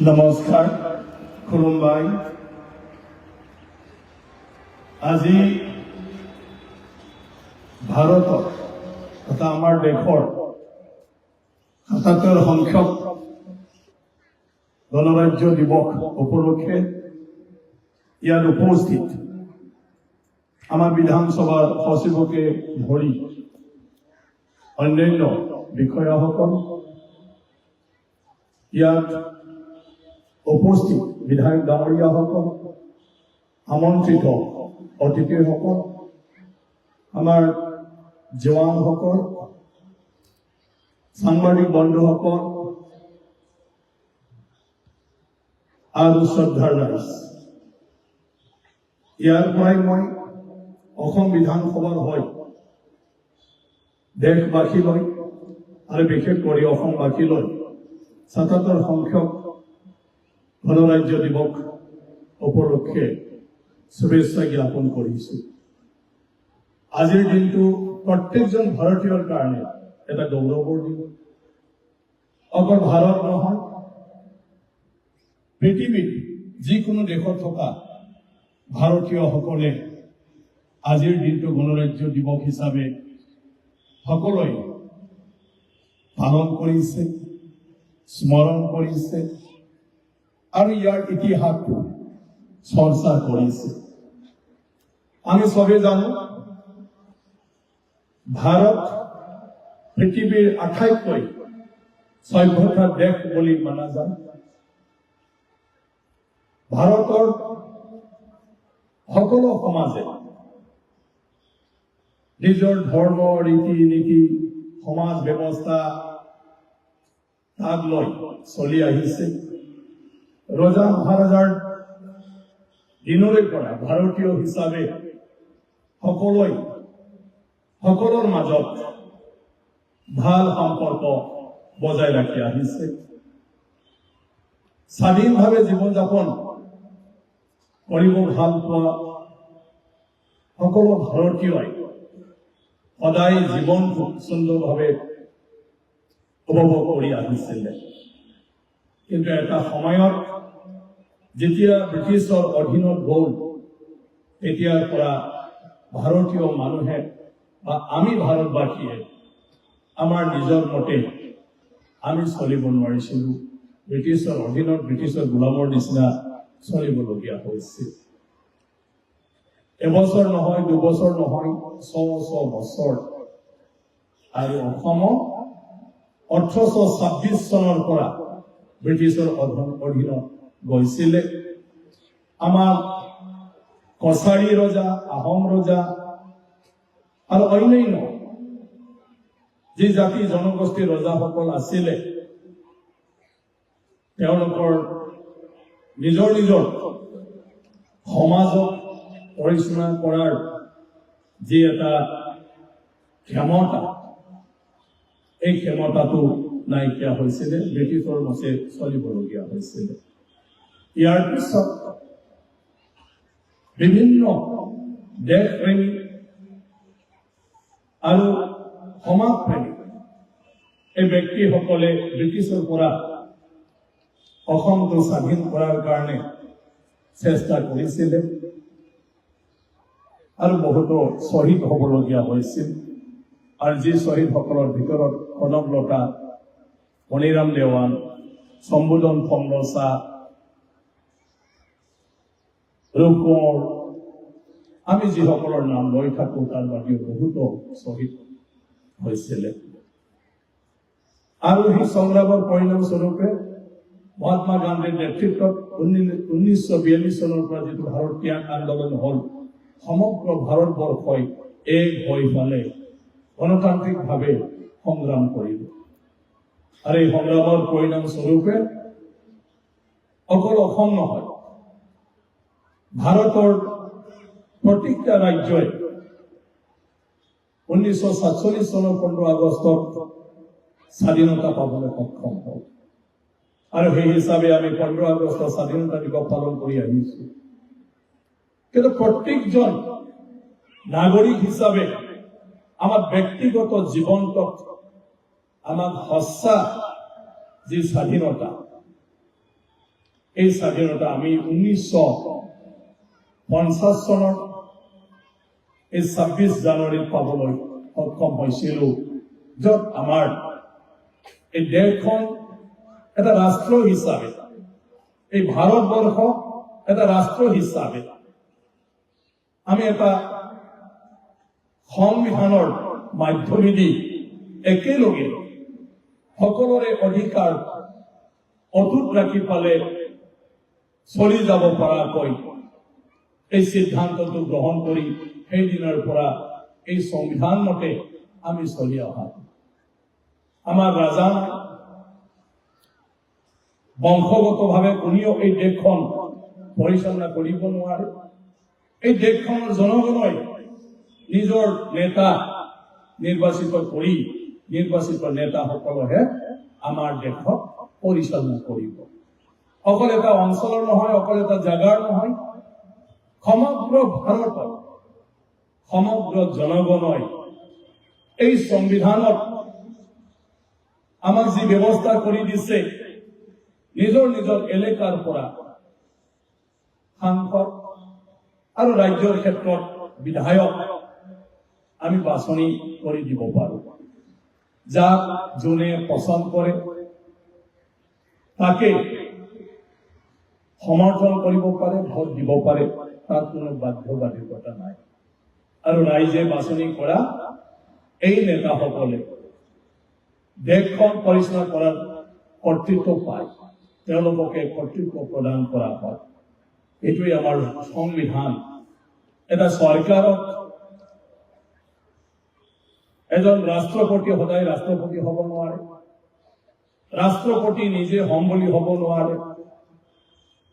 নমস্কাৰ খুলুমবাই আজি ভাৰতত তথা আমাৰ দেশৰ ৭৭ সংখ্যক গণৰাজ্য দিৱস উপলক্ষে ইয়াত উপস্থিত আমাৰ বিধানসভাৰ সচিবকে ধৰি অন্যান্য বিষয়াসকল ইয়াত উপস্থিত বিধায়ক ডাঙৰীয়াসকল আমন্ত্ৰিত অতিথিসকল আমাৰ জোৱানসকল সাংবাদিক বন্ধুসকল আৰু শ্ৰদ্ধাৰ ৰাইজ ইয়াৰ পৰাই মই অসম বিধানসভাৰ হৈ দেশবাসীলৈ আৰু বিশেষ কৰি অসমবাসীলৈ ৭৭ সংখ্যক গণৰাজ্য দিৱস উপলক্ষে শুভেচ্ছা জ্ঞাপন কৰিছো। আজিৰ দিনটো প্ৰত্যেকজন ভাৰতীয়ৰ কাৰণে এটা গৌৰৱৰ দিন। অকল ভাৰত নহয়, পৃথিৱীৰ যিকোনো দেশত থকা ভাৰতীয়সকলে আজিৰ দিনটো গণৰাজ্য দিৱস হিচাপে সকলোৱে পালন কৰিছে, স্মৰণ কৰিছে আৰু ইয়াৰ ইতিহাসটো চৰ্চা কৰিছে। আমি সবে জানো ভাৰত পৃথিৱীৰ আটাইতকৈ সভ্যতা দেশ বুলি মানা যায়। ভাৰতৰ সকলো সমাজে নিজৰ ধৰ্ম ৰীতি নীতি সমাজ ব্যৱস্থা তাক লৈ চলি আহিছে। ৰজা মহাৰাজাৰ দিনৰে পৰা ভাৰতীয় হিচাপে সকলোৰ মাজত ভাল সম্পৰ্ক বজাই ৰাখি আহিছে। স্বাধীনভাৱে জীৱন যাপন কৰিব ভাল পোৱা সকলো ভাৰতীয়ই সদায় জীৱনটো সুন্দৰভাৱে উপভোগ কৰি আহিছিল। কিন্তু এটা সময়ত যেতিয়া ব্ৰিটিছৰ অধীনত গ'ল, তেতিয়াৰ পৰা ভাৰতীয় মানুহে বা আমি ভাৰতবাসীয়ে আমাৰ নিজৰ মতে আমি চলিব নোৱাৰিছিলো। ব্ৰিটিছৰ অধীনত ব্ৰিটিছৰ গোলামৰ নিচিনা চলিবলগীয়া হৈছিল। এবছৰ নহয়, দুবছৰ নহয়, ৬ বছৰ। আৰু অসমত ১৮২৬ চনৰ পৰা ব্ৰিটিছৰ অধীনত গৈছিলে। আমাৰ কছাৰী ৰজা, আহোম ৰজা আৰু অন্যান্য যি জাতি জনগোষ্ঠীৰ ৰজাসকল আছিলে, তেওঁলোকৰ নিজৰ নিজৰ সমাজক পৰিচালনা কৰাৰ যি এটা ক্ষমতা, এই ক্ষমতাটো নাইকিয়া হৈছিলে, ব্ৰিটিছৰ মতে চলিবলগীয়া হৈছিলে। ইয়াৰ পিছত বিভিন্ন দেশপ্ৰেমী আৰু সমাজপ্ৰেমী এই ব্যক্তিসকলে ব্ৰিটিছৰ পৰা অসমটো স্বাধীন কৰাৰ কাৰণে চেষ্টা কৰিছিলে আৰু বহুতো শ্বহীদ হ'বলগীয়া হৈছিল। আৰু যি শ্বহীদসকলৰ ভিতৰত কনকলতা, মণিৰাম দেৱান, শম্ভুধন ফংৰচা, ৰূপকোঁৱৰ, আমি যিসকলৰ নাম লৈ থাকো তাৰ বাহিৰেও বহুতো শ্বহীদ হৈছিলে। আৰু সেই সংগ্ৰামৰ পৰিণাম স্বৰূপে মহাত্মা গান্ধীৰ নেতৃত্বত 1942 চনৰ পৰা যিটো ভাৰত ত্যাগ আন্দোলন হ'ল, সমগ্ৰ ভাৰতবৰ্ষই এক হৈ পেলাই গণতান্ত্ৰিকভাৱে সংগ্ৰাম কৰিব। আৰু এই সংগ্ৰামৰ পৰিণাম স্বৰূপে অকল অসম নহয়, ভাৰতৰ প্ৰতিটা ৰাজ্যই 1947 চনৰ 15 আগষ্টত স্বাধীনতা পাবলৈ সক্ষম হ'ল। আৰু সেই হিচাপে আমি 15 আগষ্ট স্বাধীনতা দিৱস পালন কৰি আহিছো। কিন্তু প্ৰত্যেকজন নাগৰিক হিচাপে আমাৰ ব্যক্তিগত জীবনতক আমাৰ সচ্চা যে স্বাধীনতা এই স্বাধীনতা আমি 1950 চনৰ এই 26 জানুৱাৰীত পাবলৈ সক্ষম হৈছিলো, য'ত আমাৰ এই দেশখন এটা ৰাষ্ট্ৰ হিচাপে, এই ভাৰতবৰ্ষ এটা ৰাষ্ট্ৰ হিচাপে আমি এটা সংবিধানৰ মাধ্যমেদি একেলগে সকলোৰে অধিকাৰ অটুট ৰাখি পালে চলি যাব পৰাকৈ এই সিদ্ধান্তটো গ্ৰহণ কৰি সেই দিনৰ পৰা এই সংবিধান মতে আমি চলি অহা। আমাৰ ৰাজা বংশগতভাৱে কোনেও এই দেশখন পৰিচালনা কৰিব নোৱাৰে। এই দেশখনৰ জনগণই নিজৰ নেতা নিৰ্বাচিত কৰি নিৰ্বাচিত নেতাসকলেহে আমাৰ দেশক পৰিচালনা কৰিব। অকল এটা অঞ্চলৰ নহয়, অকল এটা জাগাৰ নহয়, সমগ্ৰ ভাৰতৰ সমগ্ৰ জনগণই এই সংবিধানত আমাক যি ব্যৱস্থা কৰি দিছে, নিজৰ নিজৰ এলেকাৰ পৰা সাংসদ আৰু ৰাজ্যৰ ক্ষেত্ৰত বিধায়ক আমি বাছনি কৰি দিব পাৰো। যাক যোনে পছন্দ কৰে তাকে সমৰ্থন কৰিব পাৰে, ভোট দিব পাৰে, তাত কোনো বাধ্যবাধকতা নাই। আৰু ৰাইজে বাছনি কৰা এই নেতাসকলে দেশখন পৰিচালনা কৰাৰ কৰ্তৃত্ব পায়, তেওঁলোককে কৰ্তৃত্ব প্ৰদান কৰা হয়। এইটোৱে আমাৰ সংবিধান। এটা চৰকাৰত এজন ৰাষ্ট্ৰপতি সদায় ৰাষ্ট্ৰপতি হ'ব নোৱাৰে, ৰাষ্ট্ৰপতি নিজে হম বুলি হ'ব নোৱাৰে,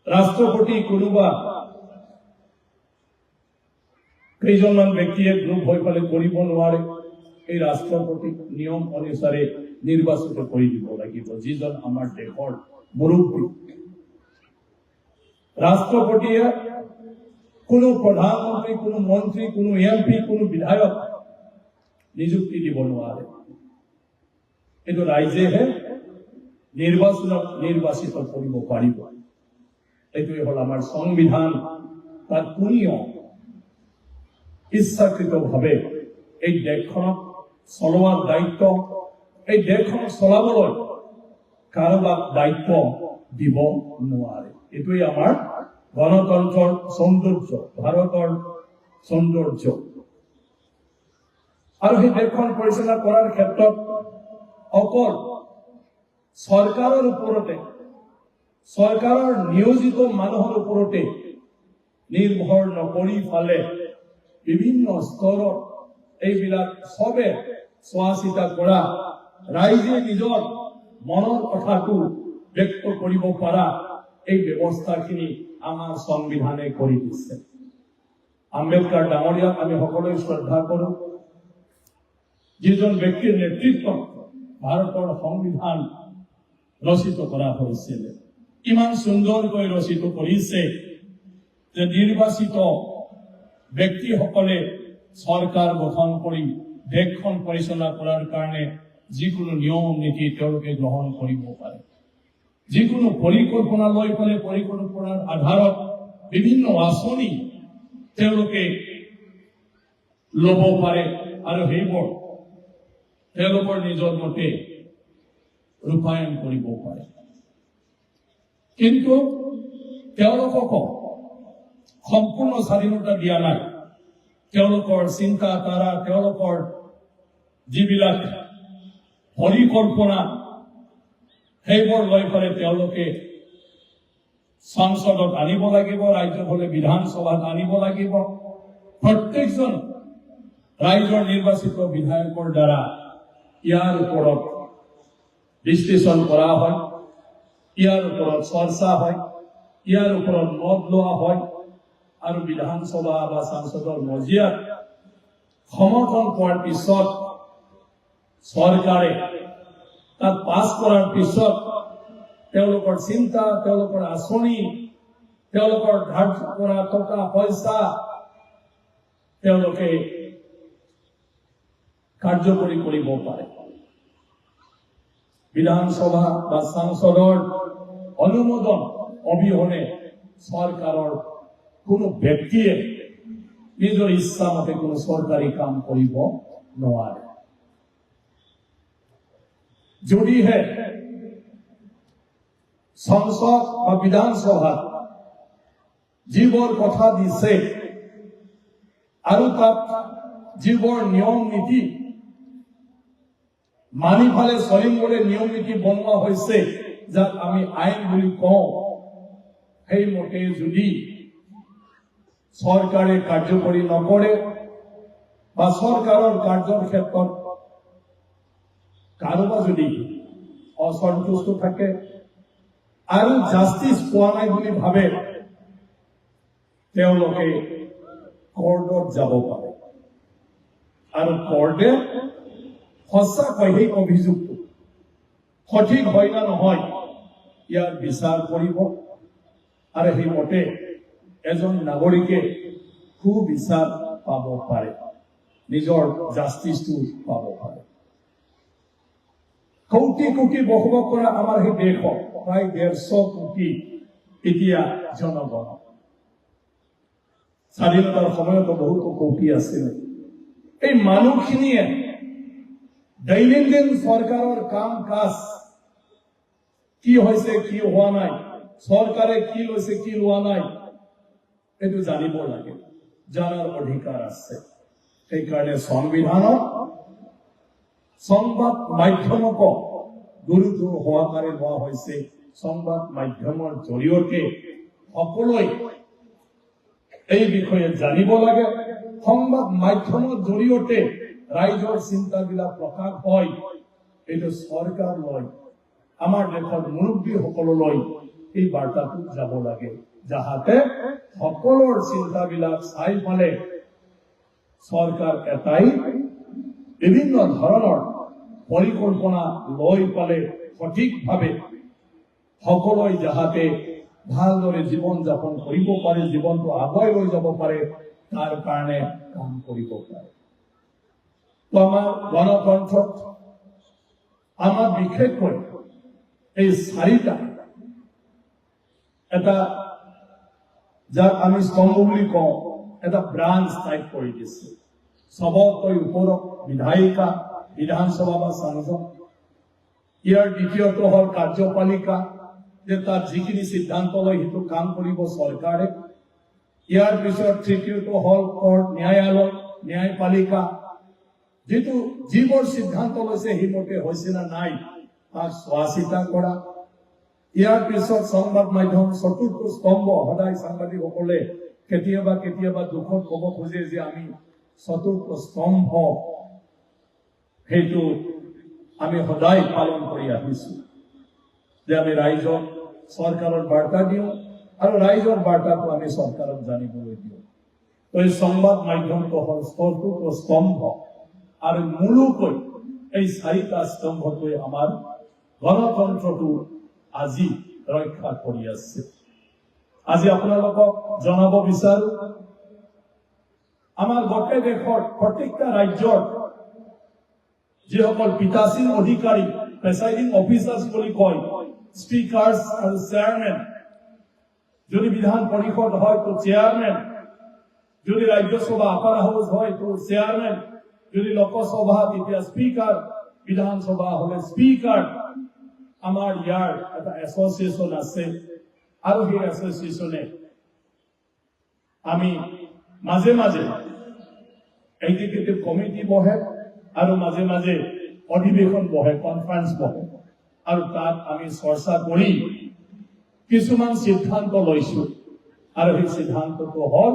ৰাষ্ট্ৰপতি কোনোবা কেইজনমান ব্যক্তিয়ে গ্ৰুপ হৈ পেলাই কৰিব নোৱাৰে। এই ৰাষ্ট্ৰপতিক নিয়ম অনুসাৰে নিৰ্বাচিত কৰি দিব লাগিব, যিজন আমাৰ দেশৰ মুৰব্বী। ৰাষ্ট্ৰপতিয়ে কোনো প্ৰধানমন্ত্ৰী, কোনো মন্ত্ৰী, কোনো এমপি, কোনো বিধায়ক নিযুক্তি দিব নোৱাৰে। কিন্তু ৰাইজেহে নিৰ্বাচিত কৰিব পাৰিব। এইটোৱে হ'ল আমাৰ সংবিধান। তাত কোনেও ইচ্ছাকৃতভাৱে এই দেশখনক চলোৱাৰ দায়িত্ব, এই দেশখনক চলাবলৈ কাৰোবাক দায়িত্ব দিব নোৱাৰে। এইটোৱে আমাৰ গণতন্ত্ৰৰ সৌন্দৰ্য, ভাৰতৰ সৌন্দৰ্য। আৰু সেই দেশখন পৰিচালনা কৰাৰ ক্ষেত্ৰত অকল চৰকাৰৰ ওপৰতে, চৰকাৰৰ নিয়োজিত মানুহৰ ওপৰতে নিৰ্ভৰ নকৰি ফালে বিভিন্ন স্তৰত এইবিলাক সবে চোৱা চিতা কৰা, ৰাইজে নিজৰ মনৰ কথাটো ব্যক্ত কৰিব পৰা এই ব্যৱস্থাখিনি আমাৰ সংবিধানে কৰি দিছে। আম্বেদকাৰ ডাঙৰীয়াক আমি সকলোৱে শ্ৰদ্ধা কৰো, যিজন ব্যক্তিৰ নেতৃত্বত ভাৰতৰ সংবিধান ৰচিত কৰা হৈছিল। ইমান সুন্দৰকৈ ৰচিত কৰিছে যে নিৰ্বাচিত ব্যক্তিসকলে চৰকাৰ গঠন কৰি দেশখন পৰিচালনা কৰাৰ কাৰণে যিকোনো নিয়ম নীতি তেওঁলোকে গ্ৰহণ কৰিব পাৰে। যিকোনো পৰিকল্পনা লৈ পেলাই পৰিকল্পনাৰ আধাৰত বিভিন্ন আঁচনি তেওঁলোকে ল'ব পাৰে আৰু সেইবোৰ তেওঁলোকৰ নিজৰ মতে ৰূপায়ণ কৰিব পাৰে। কিন্তু তেওঁলোকক সম্পূৰ্ণ স্বাধীনতা দিয়া নাই। তেওঁলোকৰ চিন্তা ধাৰা, তেওঁলোকৰ যিবিলাক পৰিকল্পনা, সেইবোৰ লৈ পেলাই তেওঁলোকে সংসদত আনিব লাগিব, ৰাজ্য হলে বিধানসভাত আনিব লাগিব। প্ৰত্যেকজন ৰাইজৰ নিৰ্বাচিত বিধায়কৰ দ্বাৰা ইয়াৰ ওপৰত বিশ্লেষণ কৰা হয়, ইয়াৰ ওপৰত চৰ্চা হয়, ইয়াৰ ওপৰত মত লোৱা হয় আৰু বিধানসভা বা সংসদৰ মজিয়াত সমৰ্থন পোৱাৰ পিছত চৰকাৰে তাত পাছ কৰাৰ পিছত তেওঁলোকৰ চিন্তা, তেওঁলোকৰ আঁচনি, তেওঁলোকৰ ধাৰ্য কৰা টকা পইচা তেওঁলোকে কাৰ্যকৰী কৰিব পাৰে। বিধানসভা বা সংসদৰ অনুমোদন অবিহনে চৰকাৰৰ কোনো ব্যক্তিয়ে নিজৰ ইচ্ছা মতে কোনো চৰকাৰী কাম কৰিব নোৱাৰে। যদিহে সংসদ বা বিধানসভাত যিবোৰ কথা দিছে আৰু তাত যিবোৰ নিয়ম নীতি মানি ফালে চলিম বুলি নিয়ম নীতি বনোৱা হৈছে, যাক আমি আইন বুলি কওঁ, সেইমতে যদি চৰকাৰে কাৰ্যকৰী নকৰে বা চৰকাৰৰ কাৰ্যৰ ক্ষেত্ৰত কাৰোবাৰ যদি অসন্তুষ্ট থাকে আৰু জাষ্টিছ পোৱা নাই বুলি ভাবে, তেওঁলোকে কোৰ্টত যাব পাৰে আৰু কোৰ্টে সঁচাকৈ সেই অভিযোগটো সঠিক হয় না নহয় ইয়াৰ বিচাৰ কৰিব আৰু সেইমতে এজন নাগৰিকে সুবিচাৰ পাব পাৰে, নিজৰ জাষ্টিছটো পাব পাৰে। কোটি কোটি বসবাস কৰা আমাৰ সেই দেশত প্ৰায় 150 কোটি এতিয়া জনগণ। স্বাধীনতাৰ সময়তো বহুতো কোটি আছিল। এই মানুহখিনিয়ে দৈনন্দিন চৰকাৰৰ কাম কাজ কি হৈছে কি হোৱা নাই, চৰকাৰে কি লৈছে কি লোৱা নাই, এইটো জানিব লাগে, জানাৰ অধিকাৰ আছে। সেইকাৰণে সংবিধানত সংবাদ মাধ্যমক গুৰুত্ব সহকাৰে লোৱা হৈছে। সংবাদ মাধ্যমৰ জৰিয়তে সকলোৱে এই বিষয়ে জানিব লাগে। সংবাদ মাধ্যমৰ জৰিয়তে ৰাইজৰ চিন্তাবিলাক প্ৰকাশ হয়। এইটো চৰকাৰ লয়, আমাৰ দেশৰ মুৰব্বীসকললৈ এই বাৰ্তাটো যাব লাগে, যাহাতে সকলোৰ চিন্তাবিলাক চাই পালে চৰকাৰ এটাই বিভিন্ন ধৰণৰ পৰিকল্পনা লৈ পালে সঠিকভাৱে সকলোৱে যাহাতে ভালদৰে জীৱন যাপন কৰিব পাৰে, জীৱনটো আগুৱাই লৈ যাব পাৰে, তাৰ কাৰণে কাম কৰিব পাৰে। তো আমাৰ গণতন্ত্ৰত আমাৰ বিশেষকৈ এই চাৰিটা এটা যাক আমি স্তম্ভ বুলি কওঁ, এটা ব্ৰাঞ্চ টাইপ কৰি দিছে। সবতকৈ ওপৰত বিধায়িকা, বিধানসভা বা সংসদ। ইয়াৰ দ্বিতীয়টো হল কাৰ্যপালিকা, যে তাত যিখিনি সিদ্ধান্ত লয় সেইটো কাম কৰিব চৰকাৰে। ইয়াৰ পিছত তৃতীয়টো হল কোৰ্ট, ন্যায়ালয়, ন্যায়পালিকা, যিবোৰ সিদ্ধান্ত লৈছে সেইমতে হৈছে না নাই তাক চোৱা চিতা কৰা। ইয়াৰ পিছত সংবাদ মাধ্যম, চতুৰ্থ স্তম্ভ। সদায় সাংবাদিকসকলে কেতিয়াবা কেতিয়াবা দুখত কব খোজে যে আমি চতুৰ্থ স্তম্ভ, সেইটো আমি সদায় পালন কৰি আহিছো, যে আমি ৰাইজক চৰকাৰৰ বাৰ্তা দিওঁ আৰু ৰাইজৰ বাৰ্তাটো আমি চৰকাৰক জানিবলৈ দিওঁ। তো এই সংবাদ মাধ্যমটো হল চতুৰ্থ স্তম্ভ আৰু মূলকৈ এই চাৰিটা স্তম্ভটোৱে আমাৰ গণতন্ত্ৰটো আজি ৰক্ষা কৰি আছে। আজি আপোনালোকক জনাব বিচাৰো, আমাৰ গোটেই দেশৰ প্ৰত্যেকটা ৰাজ্যৰ যিসকল পীঠাসীন অধিকাৰী, প্ৰেচাইডিং অফিচাৰ্ছ বুলি কয়, স্পিকাৰ্ছ আৰু চেয়াৰমেন, যদি বিধান পৰিষদ হয় তো চেয়াৰমেন, যদি ৰাজ্যসভা আপাৰ হাউস হয় তো চেয়ারম্যান, যদি লোকসভা তেতিয়া স্পিকার, বিধানসভা হলে স্পিকার। আমার ইয়ার একটা এসোসিয়েশন আছে আর সেই এসোসিয়েশনে আমি মাঝে মাঝে এক্সিকিউটিভ কমিটি বহে আর মাঝে মাঝে অধিবেশন বহে, কনফারেন্স বহে, আর তাত আমি চর্চা করি কিছুমান সিদ্ধান্ত লৈছো। আর সেই সিদ্ধান্তটো হল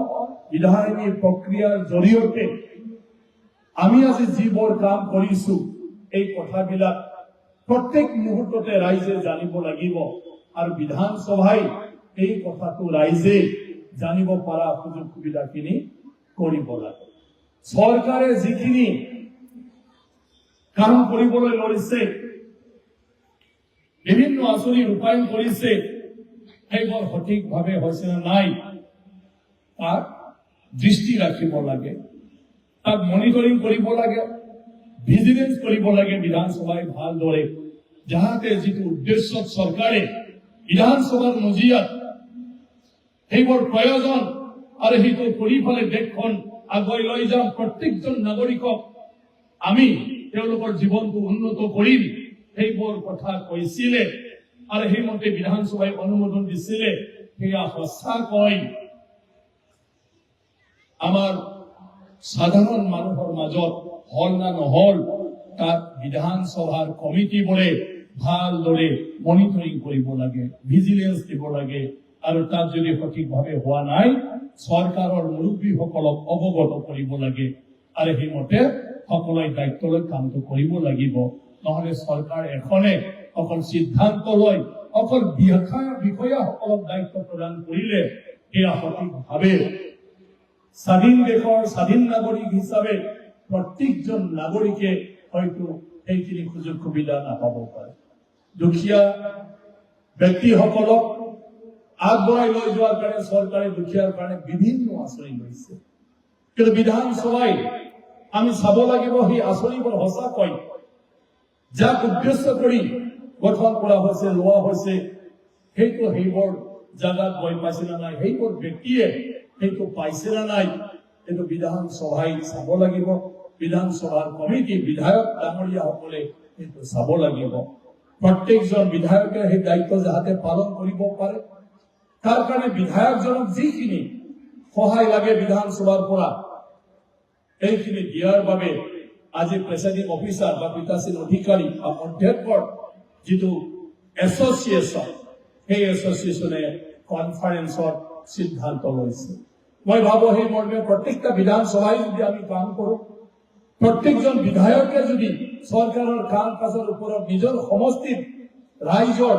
বিধায়নী প্রক্রিয়ার জৰিয়তে আমি আজি যিবোৰ কাম কৰিছো এই কথাবিলাক প্ৰত্যেক মুহূৰ্ততে ৰাইজে জানিব লাগিব আৰ বিধানসভায় এই কথাটো ৰাইজে জানিব পাৰা সুযোগ সুবিধাখিনি কৰিব লাগে। সৰকাৰে যিখিনি কাম কৰিবলৈ লৈছে, বিভিন্ন আঁচনি ৰূপায়ণ কৰিছে, সেইবোৰ সঠিকভাৱে হৈছে না নাই তাক দৃষ্টি ৰাখিব লাগে, তাক মনিটৰিং কৰিব লাগে, ভিজিলেন্স কৰিব লাগে বিধানসভায় ভালদৰে, যাহাতে যিটো উদ্দেশ্যত চৰকাৰে বিধানসভাৰ মজিয়াত সেইবোৰ প্ৰয়োজন আৰু সেইটো কৰি পেলাই দেশখন আগুৱাই লৈ যাম। প্ৰত্যেকজন নাগৰিকক আমি তেওঁলোকৰ জীৱনটো উন্নত কৰিম, সেইবোৰ কথা কৈছিলে আৰু সেইমতে বিধানসভাই অনুমোদন দিছিলে। সেয়া সঁচাকৈ আমাৰ সাধাৰণ মানুহৰ মাজত হল না নহল, তাত বিধানসভাৰ কমিটিবোৰে ভালদৰে মনিটৰিং কৰিব লাগে, ভিজিলেন্স দিব লাগে, আৰু তাত যদি সঠিকভাৱে হোৱা নাই চৰকাৰৰ মুৰব্বীসকলক অৱগত কৰিব লাগে আৰু সেইমতে সকলোৱে দায়িত্ব লৈ কামটো কৰিব লাগিব। নহলে চৰকাৰ এখনে অকল সিদ্ধান্ত লৈ অকল বিষয়াসকলক দায়িত্ব প্ৰদান কৰিলে সেয়া সঠিকভাৱে স্বাধীন দেশৰ স্বাধীন নাগৰিক হিচাপে প্ৰত্যেকজন নাগৰিকে হয়তো সেইখিনি সুযোগ সুবিধা নাপাব পাৰে। দুখীয়া ব্যক্তিসকলক আগবঢ়াই লৈ যোৱাৰ কাৰণে চৰকাৰে দুখীয়াৰ কাৰণে বিভিন্ন আঁচনি লৈছে, কিন্তু বিধানসভাই আমি চাব লাগিব সেই আঁচনিবোৰ সঁচাকৈ যাক উদ্দেশ্য কৰি গঠন কৰা হৈছে, লোৱা হৈছে, সেইটো সেইবোৰ জাগাত গৈ পাইছে না নাই, সেইবোৰ ব্যক্তিয়ে সেইটো পাইছে না নাই, সেইটো বিধানসভাই চাব লাগিব। বিধানসভাৰ কমিটি বিধায়ক ডাঙৰীয়াসকলে সেইটো চাব লাগিব। প্ৰত্যেকজন বিধায়কে সেই দায়িত্ব যাতে পালন কৰিব পাৰে, তাৰ কাৰণে বিধায়কজনক যিখিনি সহায় লাগে বিধানসভাৰ পৰা এইখিনি দিয়াৰ বাবে আজি প্ৰেচাইডিং অফিচাৰ বা পীঠাসীন অধিকাৰী বা অধ্যক্ষৰ যিটো এছচিয়েশ্যন, সেই এছচিয়েশ্যনে কনফাৰেন্সত সিদ্ধান্ত লৈছে। মই ভাবো সেই মৰ্মে প্ৰত্যেকটা বিধানসভাই যদি আমি কাম কৰো, প্ৰত্যেকজন বিধায়কে যদি চৰকাৰৰ কাম কাজৰ ওপৰত নিজৰ সমষ্টিৰ ৰাইজৰ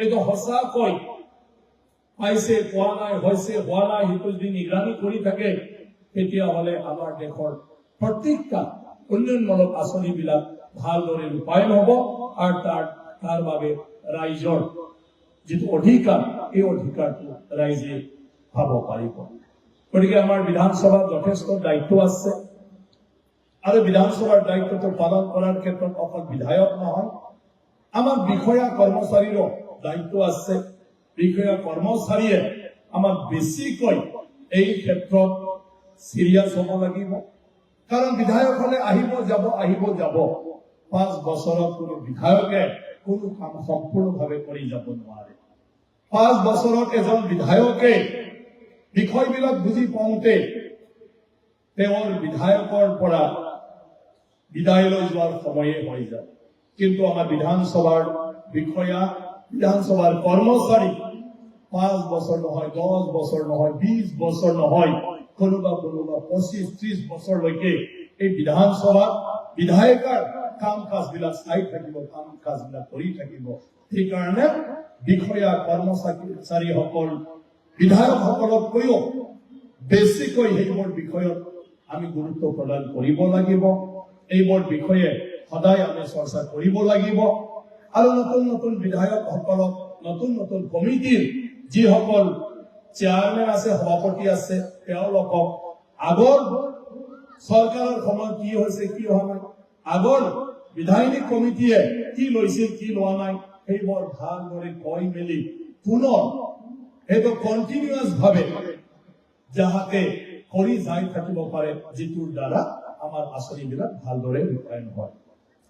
এইটো সঁচাকৈ পাইছে পোৱা নাই, হৈছে হোৱা নাই, সেইটো যদি নিগৰানী কৰি থাকে, তেতিয়াহ'লে আমাৰ দেশৰ প্ৰত্যেকটা উন্নয়নমূলক আঁচনিবিলাক ভালদৰে ৰূপায়ণ হ'ব আৰু তাৰ বাবে ৰাইজৰ যিটো অধিকাৰ, এই অধিকাৰটো ৰাইজে পাব পাৰিব। গতিকে আমাৰ বিধানসভাত যথেষ্ট দায়িত্ব আছে আৰু বিধানসভাৰ দায়িত্বটো পালন কৰাৰ ক্ষেত্ৰত অকল বিধায়ক নহয়, আমাৰ বিষয়া কৰ্মচাৰীৰো দায়িত্ব আছে। বিষয়া কৰ্মচাৰীয়ে আমাক বেছিকৈ এই ক্ষেত্ৰত চিৰিয়াছ হ'ব লাগিব, কাৰণ বিধায়কসকলে আহিব যাব 5 বছৰত কোনো বিধায়কে কোনো কাম সম্পূৰ্ণভাৱে কৰি যাব নোৱাৰে। 5 বছৰত এজন বিধায়কে বিষয়বিলাক বুজি পাওঁতে তেওঁৰ বিধায়কৰ পৰা বিদায় লৈ যোৱাৰ সময়ে হৈ যায়। কিন্তু আমাৰ বিধানসভাৰ বিষয়া, বিধানসভাৰ কৰ্মচাৰী 5 বছৰ নহয়, 10 বছৰ নহয়, 20 বছৰ নহয়, কোনোবা 25-30 বছৰলৈকে এই বিধানসভা বিধায়কৰ কাম কাজবিলাক চাই থাকিব, কাম কাজবিলাক কৰি থাকিব। সেইকাৰণে বিষয়া কৰ্মচাৰীসকল বিধায়কসকলতকৈও বেছিকৈ সেইবোৰ বিষয়ত আমি গুৰুত্ব প্ৰদান কৰিব লাগিব। এইবোৰ বিষয়ে সদায় আমি চৰ্চা কৰিব লাগিব আৰু নতুন নতুন বিধায়কসকলক নতুন নতুন কমিটিৰ যিসকল চেয়াৰমেন আছে, সভাপতি আছে, তেওঁলোকক আগৰ চৰকাৰৰ সময়ত কি হৈছে, কি হোৱা নাই, আগৰ বিধায়িনী কমিটিয়ে কি লৈছিল, কি লোৱা নাই, সেইবোৰ ভালদৰে কৈ মেলি পুনৰ সেইটো কণ্টিনিউৱাছ ভাৱে যাহাতে কৰি যাই থাকিব পাৰে, যিটোৰ দ্বাৰা আমাৰ আঁচনিবিলাক ভালদৰে ৰূপায়ণ হয়।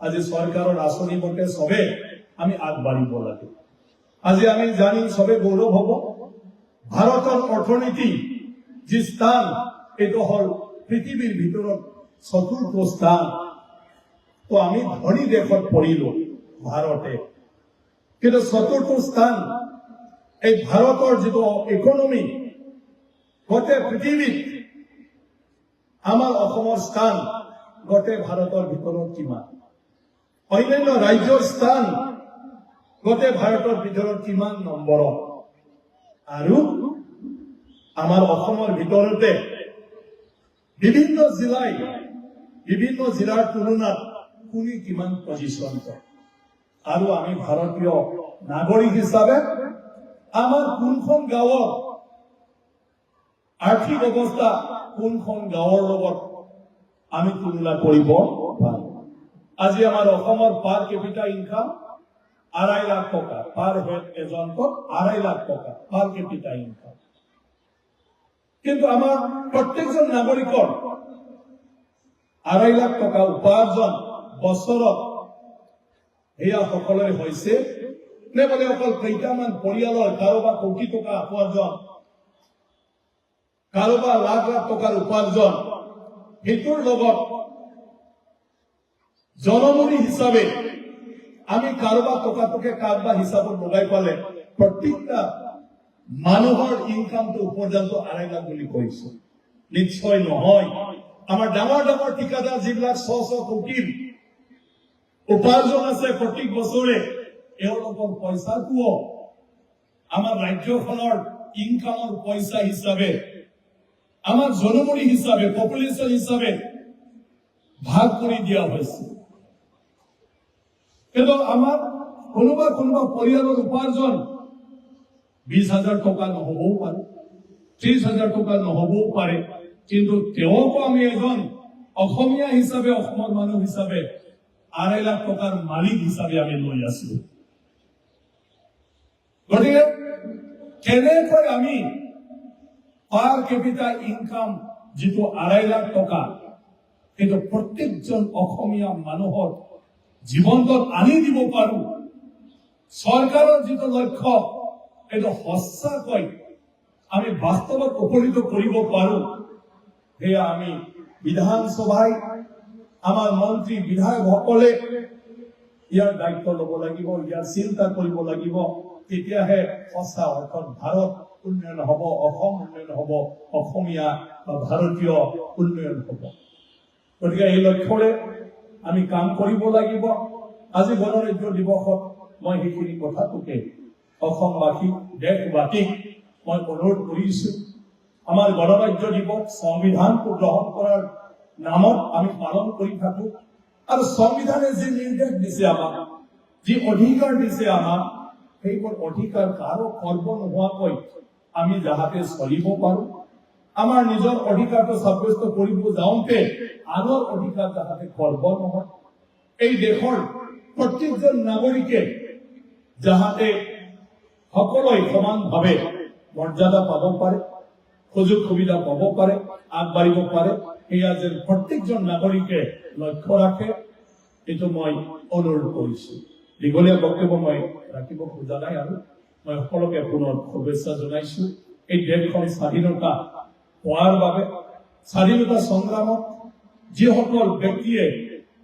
আজি চৰকাৰৰ আঁচনি মতে চবে আমি আগবাঢ়িব লাগে। আজি আমি জানি চবে গৌৰৱ হব, ভাৰতৰ অৰ্থনীতি যি স্থান, এইটো হল পৃথিৱীৰ ভিতৰত 4ৰ্থ স্থান। তো আমি ধনী দেশত পৰিলো ভাৰতে, কিন্তু 4ৰ্থ স্থান এই ভাৰতৰ যিটো ইকনমি গোটেই পৃথিৱীত আমাৰ অসমৰ স্থান গোটেই ভাৰতৰ ভিতৰত কিমান, অন্যান্য ৰাজ্যৰ স্থান গোটেই ভাৰতৰ ভিতৰত কিমান নম্বৰত, আৰু আমাৰ অসমৰ ভিতৰতে বিভিন্ন জিলাৰ তুলনাত কোনে কিমান পজিশন কৰে, আৰু আমি ভাৰতীয় নাগৰিক হিচাপে আমাৰ কোনখন গাঁৱৰ আৰ্থিক অৱস্থা কোনখন গাঁৱৰ লগত আমি তুলনা কৰিব পাৰোঁ। আজি আমাৰ অসমৰ পাৰ কেপিটা ইনকাম 2.5 লাখ টকা, পাৰ হেড এজনক 2.5 লাখ টকা পাৰ কেপিটা ইনকাম। কিন্তু আমাৰ প্ৰত্যেকজন নাগৰিকৰ 2.5 লাখ টকা উপাৰ্জন বছৰত এয়া সকলোৰে হৈছে নে বোলে অকল কেইটামান পৰিয়ালৰ কাৰোবাৰ কোটি টকা উপাৰ্জন কাৰোবাৰ লাখ লাখ টকাৰ উপাৰ্জন হেতুৰ লগত জনমূৰি হিচাপে আমি কাৰোবাৰ টকাটোকে কাৰোবাৰ হিচাপত লগাই পালে প্ৰত্যেকটা মানুহৰ ইনকামটো পৰ্যন্ত 2.5 লাখ বুলি কৈছো নিশ্চয় নহয় আমাৰ ডাঙৰ ডাঙৰ ঠিকাদাৰ যিবিলাক 100 কোটিৰ উপাৰ্জন আছে প্ৰত্যেক বছৰে এওঁলোকৰ পইচাটোও আমাৰ ৰাজ্যখনৰ ইনকামৰ পইচা হিচাপে আমাৰ জনমূৰি হিসাবে পপুলেশন হিসাবে ভাগ কৰে দিয়া হয়েছে কিন্তু আমাৰ কোনোবা কোনোবা পৰিয়ালৰ উপাৰ্জন 20,000 টকা নহবও পাৰে 30,000 টকা নহবও পাৰে কিন্তু তেওঁকো আমি এজন অসমীয়া হিসাবে অসমৰ মানুহ হিসাবে 2.5 লাখ টকাৰ মালিক হিসাবে আমি লৈ আছো গতিকে কেনেকৈ আমি পার ক্যাপিটা ইনকাম যেটো 2.5 লাখ টকা কিন্তু প্রত্যেকজন অসমীয়া মানুহৰ জীৱনত আনি দিব পাৰো সৰকাৰেৰ যেটো লক্ষ্য এটা সঁচাকৈ আমি বাস্তবত উপনীত কৰিব পাৰো সেয়া আমি বিধানসভায় আমাৰ মন্ত্ৰী বিধায়কসকলে ইয়াৰ দায়িত্ব লব লাগিব ইয়াৰ চিন্তা কৰিব লাগিব তেতিয়াহে সঁচা অৰ্থত ভাৰত উন্নয়ন হব অসম উন্নয়ন হব অসমীয়া বা ভাৰতীয় উন্নয়ন হব গতিকে এই লক্ষ্যৰে আমি কাম কৰিব লাগিব আজি গণৰাজ্য দিৱসত মই সেইখিনি কথাটোকে অসমবাসী দেশবাসীক মই অনুৰোধ কৰিছো আমাৰ গণৰাজ্য দিৱস সংবিধানটো গ্ৰহণ কৰাৰ নামত আমি পালন কৰি থাকো আৰু সংবিধানে যি নিৰ্দেশ দিছে আমাক যি অধিকাৰ দিছে আমাক সেইবোৰ অধিকাৰ কাৰো খৰ্ব নোহোৱাকৈ আমি যাহাতে চলিব পাৰো আমাৰ নিজৰ অধিকাৰটো সাব্যস্ত কৰিব যাওঁতে আনৰ অধিকাৰ যাহাতে খৰ্ব নহয় এই দেশৰ প্ৰত্যেকজন নাগৰিকে যাহাতে সকলোই সমানভাৱে মৰ্যাদা পাব পাৰে সুযোগ সুবিধা পাব পাৰে আগবাঢ়িব পাৰে এয়া যেন প্ৰত্যেকজন নাগৰিকে লক্ষ্য ৰাখে এইটো মই অনুৰোধ কৰিছো দীঘলীয়া বক্তব্য মই ৰাখিব খোজা নাই আৰু মই সকলোকে পুনৰ শুভেচ্ছা জনাইছো এই দেশখন স্বাধীনতা পোৱাৰ বাবে স্বাধীনতা সংগ্ৰামত যিসকল ব্যক্তিয়ে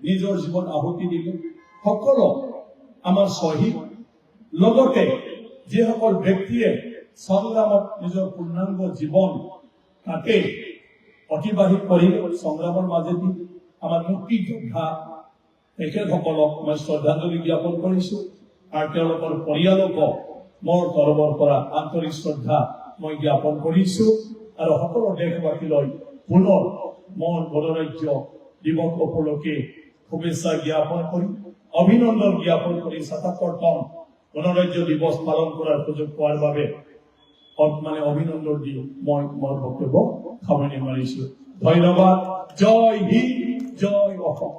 নিজৰ জীৱন আহুতি দিলে সকলো আমাৰ শহীদ লগতে যিসকল ব্যক্তিয়ে সংগ্ৰামত নিজৰ পূৰ্ণাংগ জীৱন তাকে অতিবাহিত কৰিলে সংগ্ৰামৰ মাজেদি আমাৰ মুক্তিযোদ্ধা তেখেতসকলক মই শ্ৰদ্ধাঞ্জলি জ্ঞাপন কৰিছো আৰু তেওঁলোকৰ পৰিয়ালকো মোৰ তৰফৰ পৰা আন্তৰিক শ্ৰদ্ধা মই জ্ঞাপন কৰিছো আৰু সকলো দেশবাসীলৈ পুনৰ মোৰ গণৰাজ্য দিৱস উপলক্ষে শুভেচ্ছা জ্ঞাপন কৰি অভিনন্দন জ্ঞাপন কৰি ৭৭তম গণৰাজ্য দিৱস পালন কৰাৰ সুযোগ পোৱাৰ বাবে অভিনন্দন দি মই মোৰ বক্তব্য সামৰণি মাৰিছো ধন্যবাদ জয় হিন্দ জয় অসম